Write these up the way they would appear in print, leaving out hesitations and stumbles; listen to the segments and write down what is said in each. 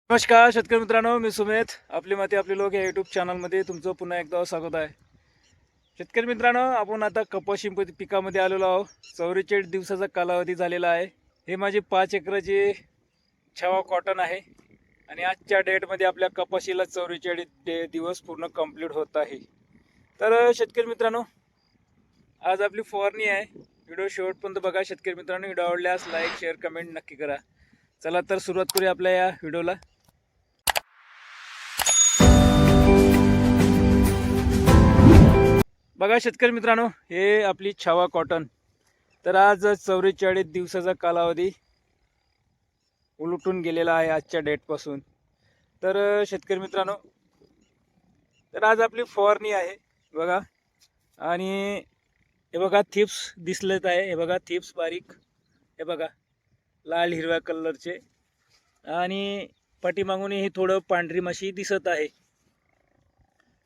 नमस्कार शेतकरी मित्रांनो, मी सुमेध. आपली माती आपली लोक या यूट्यूब चॅनलमध्ये तुमचं पुन्हा एकदा स्वागत आहे. शेतकरी मित्रांनो, आपण आता कपाशी पिकामध्ये आलेलो आहोत. 44 दिवसाचा कालावधी झालेला आहे. हे माझी 5 एकराची छावा कॉटन आहे आणि आजच्या डेटमध्ये आपल्या कपाशीला 44 दिवस पूर्ण कंप्लीट होत आहे. तर शेतकरी मित्रांनो, आज आपली फवारणी आहे. व्हिडिओ शेवटपर्यंत बघा. शेतकरी मित्रांनो, व्हिडिओ आवडल्यास लाईक शेअर कमेंट नक्की करा. चला तर सुरुवात करूया आपल्या या व्हिडिओला. बघा शेतकरी मित्रांनो, हे आपली छावा कॉटन. तर आज 44 दिवसाचा कालावधी उलटून गेलेला आहे आजच्या डेटपासून. तर शेतकरी मित्रांनो, तर आज आपली फवारणी आहे बघा. आणि हे बघा थिप्स दिसलेत आहे. हे बघा थिप्स बारीक, हे बघा लाल हिरव्या कलरचे, आणि पाठीमागूनही थोडं पांढरी माशी दिसत आहे.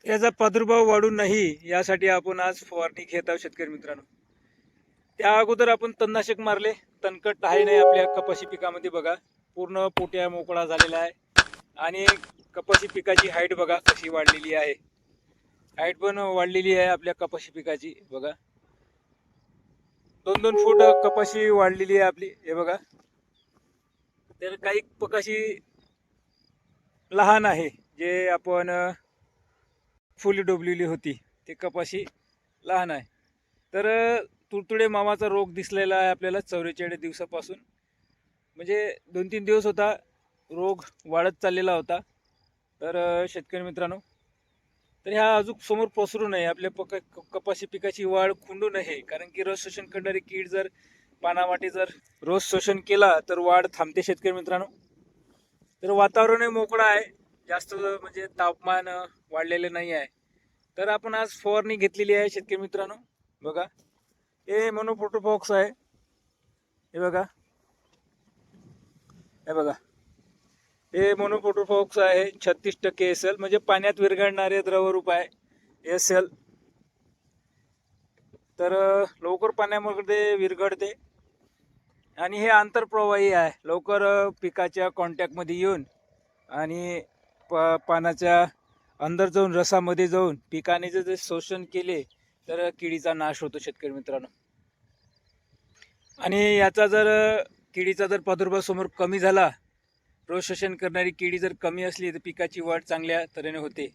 याचा प्रादुर्भाव वाढू नाही यासाठी आपण आज फवारणी घेत आहोत शेतकरी मित्रांनो. त्या अगोदर आपण तणनाशक मारले. तणकट आहे नाही आपल्या कपाशी पिकामध्ये. बघा पूर्ण पोट्या मोकळा झालेला आहे. आणि कपाशी पिकाची हाईट बघा कशी वाढलेली आहे. हाईट पण वाढलेली आहे आपल्या कपाशी पिकाची. बघा 2-2 फूट कपाशी वाढलेली आहे आपली. हे बघा. तर काही कपाशी लहान आहे, जे आपण फुली डोबलेली होती, ते कपाशी लहान आहे. तर तुडतुडे मामाचा रोग दिसलेला आहे आपल्याला 44 दिवसापासून. म्हणजे 2-3 दिवस होता रोग वाढत चाललेला होता. तर शेतकरी मित्रांनो, तर ह्या अजून समोर पसरू नये. आपल्या कपाशी पिकाची वाढ खुंडू नये. कारण की रस शोषण करणारी कीड जर पानावाटे जर रस शोषण केला तर वाढ थांबते शेतकरी मित्रांनो. तर वातावरणही मोकळं आहे, जास्त म्हणजे तापमान वाढलेले नाही आहे. तर आपण आज फवारणी घेतलेली आहे शेतकरी मित्रांनो. बघा हे मोनोक्रोटोफॉस आहे. हे बघा, हे बघा हे मोनोक्रोटोफॉस आहे. 36% SL म्हणजे पाण्यात विरघळणारे द्रवरूप आहे SL. तर लवकर पाण्यामध्ये विरघळते आणि हे आंतरप्रवाही आहे. लवकर पिकाच्या कॉन्टॅक्टमध्ये येऊन आणि पानाच्या अंदर जाऊन रसामध्ये जाऊन पिकाने जर शोषण केले तर किडीचा नाश होतो शेतकरी मित्रांनो. आणि याचा जर किडीचा जर प्रादुर्भाव समोर कमी झाला, रस शोषण करणारी किडी जर कमी असली तर पिकाची वाढ चांगल्या तऱ्हेने होते.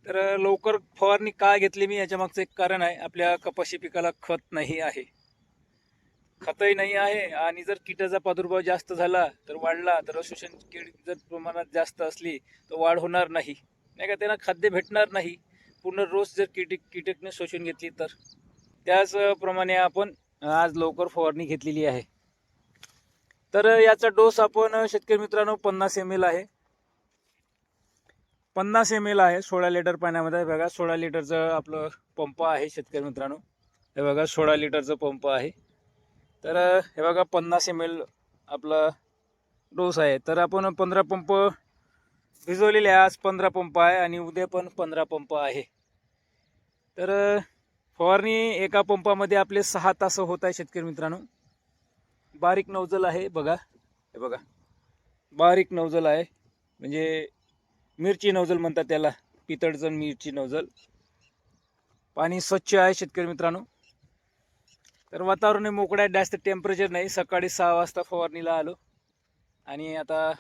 तर लवकर फवारणी का घेतली मी, याच्या मागचं एक कारण आहे. आपल्या कपाशी पिकाला खत नाही आहे, खतही नाही आहे. आणि जर कीटाचा प्रादुर्भाव जास्त झाला तर वाढला तर शोषण कीड जर प्रमाणात जास्त असली तर वाढ होणार नाही, नाही का, त्यांना खाद्य भेटणार नाही. पूर्ण रोज जर कीटकने शोषून घेतली तर. त्याचप्रमाणे आपण आज लवकर फवारणी घेतलेली आहे. तर याचा डोस आपण शेतकरी मित्रांनो 50 ml आहे. 50 ml आहे 16 लिटर पाण्यामध्ये. बघा 16 लिटरचं आपलं पंप आहे शेतकरी मित्रांनो. हे बघा 16 लिटरचं पंप आहे. तर हे बघा 50 ml आपला डोस आहे. तर आपण 15 पंप भिजवलेले आहे. आज 15 पंप आहे आणि उद्या पण 15 पंप आहे. तर फवारणी एका पंपामध्ये आपले 6 तास होत आहे शेतकरी मित्रांनो. बारीक नौजल आहे बघा. हे बघा बारीक नौजल आहे, म्हणजे मिरची नौजल म्हणतात त्याला, पितळजण मिरची नौजल. पाणी स्वच्छ आहे शेतकरी मित्रांनो. तर वातावरण मोकळं आहे, जास्त टेम्परेचर नाही. सकाळी 6 वाजता फवारणीला आलो आणि आता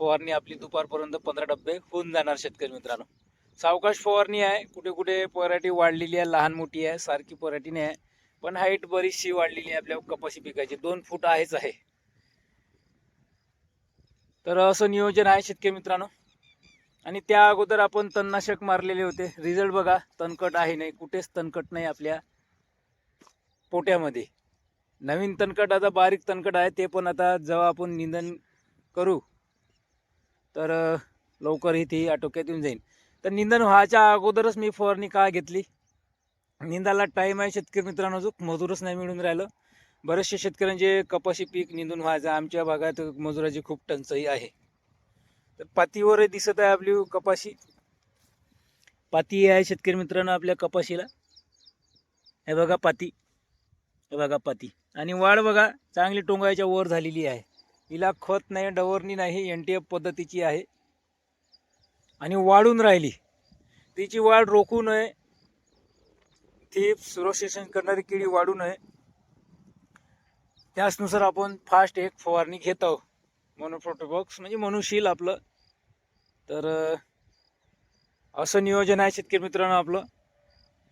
फवारणी आपली दुपारपर्यंत 15 डब्बे होऊन जाणार शेतकरी मित्रांनो. सावकाश फवारणी आहे. कुठे कुठे पराठी वाढलेली आहे, लहान मोठी आहे, सारखी पराठी नाही आहे. पण हाईट बरीचशी वाढलेली आहे आपल्या कपाशी पिकाची. 2 फूट आहेच आहे. तर असं नियोजन आहे शेतकरी मित्रांनो. आणि त्या अगोदर आपण तणनाशक मारलेले होते. रिझल्ट बघा, तणकट आहे नाही, कुठेच तणकट नाही आपल्या पोट्यामध्ये. नवीन तणकट, आता बारीक तणकट आहे, ते पण आता जेव्हा आपण निंदन करू तर लवकर ती आटोक्यात येऊन जाईल. तर निंदन व्हायच्या अगोदरच मी फवारणी का घेतली. निंदाला टाईम आहे शेतकरी मित्रांनो, जो मजूरच नाही मिळून राहिलं. बरेचसे शेतकऱ्यांचे कपाशी पीक निंदून व्हायचं. आमच्या भागात मजुराची खूप टंचाई आहे. तर पातीवर दिसत आहे आपली कपाशी. पाती आहे शेतकरी मित्रांनो आपल्या कपाशीला. हे बघा पाती, हे बघा पाती. आणि वाढ बघा चांगली टोंगायच्या वर झालेली आहे. हिला खत नाही, डवरणी नाही, NTF पद्धतीची आहे आणि वाढून राहिली. तिची वाढ रोखू नये, थीप्स रोटेशन करणारी किडी वाढू नये, त्याचनुसार आपण फास्ट एक फवारणी घेत आहोत. मोनोप्रोटोबॉक्स म्हणजे मनुशील आपलं. तर असं नियोजन आहे शेतकरी मित्रांनो आपलं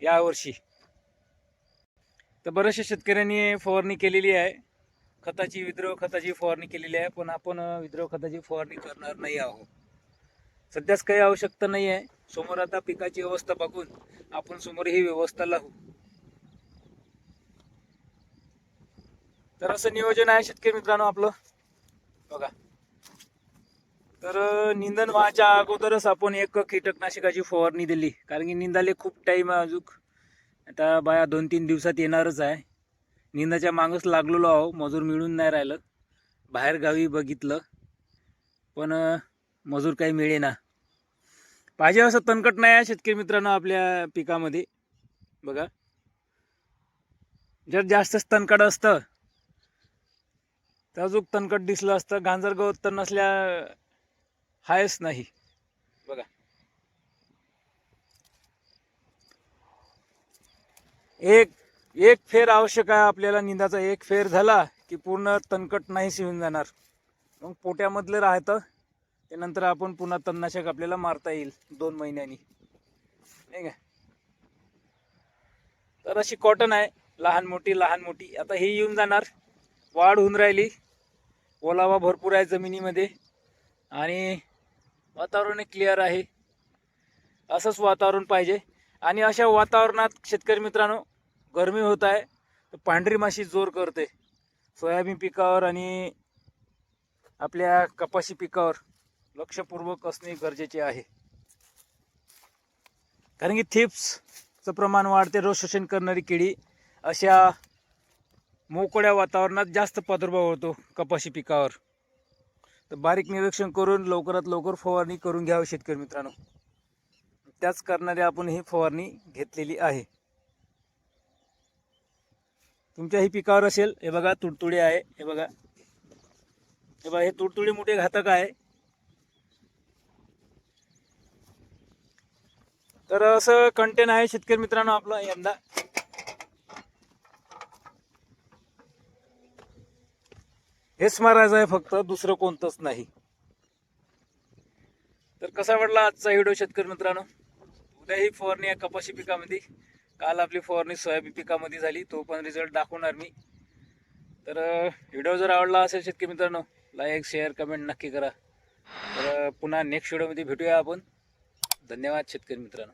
यावर्षी. तर बऱ्याचशा शेतकऱ्यांनी फवारणी केलेली आहे, खताची, विद्रव खताची फवारणी केलेली आहे, पण आपण विद्रव खताची फवारणी करणार नाही आहोत. सध्याच काही आवश्यकता नाही आहे. समोर आता पिकाची अवस्था बघून आपण समोर ही व्यवस्था लावू. तर असं नियोजन आहे शेतकरी मित्रांनो आपलं बघा. तर निंदन व्हायच्या अगोदरच आपण एक कीटकनाशकाची फवारणी दिली, कारण की निंदाले खूप टाईम आहे अजून. आता बाया 2-3 दिवसात येणारच आहे. निंदाच्या मागच लागलेलो आहो, मजूर मिळून नाही राहिलं. बाहेर गावी बघितलं पण मजूर काही मिळेना. पाहिजे असं तणकट नाही आहे शेतकरी मित्रांनो आपल्या पिकामध्ये बघा. जर जास्तच तणकट असतं तर अजून तणकट दिसलं असतं. गांजर गवत तर नसल्या हायच नाही बघा. एक फेर आवश्यक आहे आपल्याला. निंदाचा एक फेर झाला की पूर्ण तणकट नाही शिवून जाणार. मग पोट्यामधलं राहतं, त्यानंतर आपण पुन्हा तणनाशक आपल्याला मारता येईल 2 महिन्यांनी, नाही का. तर अशी कॉटन आहे, लहान मोठी लहान मोठी. आता ही येऊन जाणार, वाढ होऊन राहिली, ओलावा भरपूर आहे जमिनीमध्ये आणि वातावरण क्लिअर आहे. असंच वातावरण पाहिजे. आणि अशा वातावरणात शेतकरी मित्रांनो गरमी होत आहे, तर पांढरी माशी जोर करते. सोयाबीन पिकावर आणि आपल्या कपाशी पिकावर लक्षपूर्वक असणे गरजेचे आहे, कारण की थीप्सचं प्रमाण वाढते. रोग शोषण करणारी किडी अशा मोकळ्या वातावरणात जास्त प्रादुर्भाव होतो कपाशी पिकावर. तर बारीक निरीक्षण करून लवकरात लवकर फवारणी करून घ्यावी शेतकरी मित्रांनो. त्याच कारणाने आपण ही फवारणी घेतलेली आहे. तुमच्याही पिकावर असेल. हे बघा तुडतुडे आहे, हे बघा, हे बघा, हे तुडतुडे मोठे घातक आहे. तर असं कंटेन आहे शेतकरी मित्रांनो आपलं यंदा. हेच मारायचं आहे फक्त, दुसरं कोणतंच नाही. तर कसा वाटला आजचा व्हिडिओ शेतकरी मित्रांनो. उद्या ही फवारणी आहे कपाशी पिकामध्ये. काल आपली फवारणी सोयाबीन पिकामध्ये झाली, तो पण रिझल्ट दाखवणार मी. तर व्हिडिओ जर आवडला असेल शेतकरी मित्रांनो, लाईक शेअर कमेंट नक्की करा. तर पुन्हा नेक्स्ट व्हिडिओमध्ये भेटूया आपण. धन्यवाद शेतकरी मित्रांनो.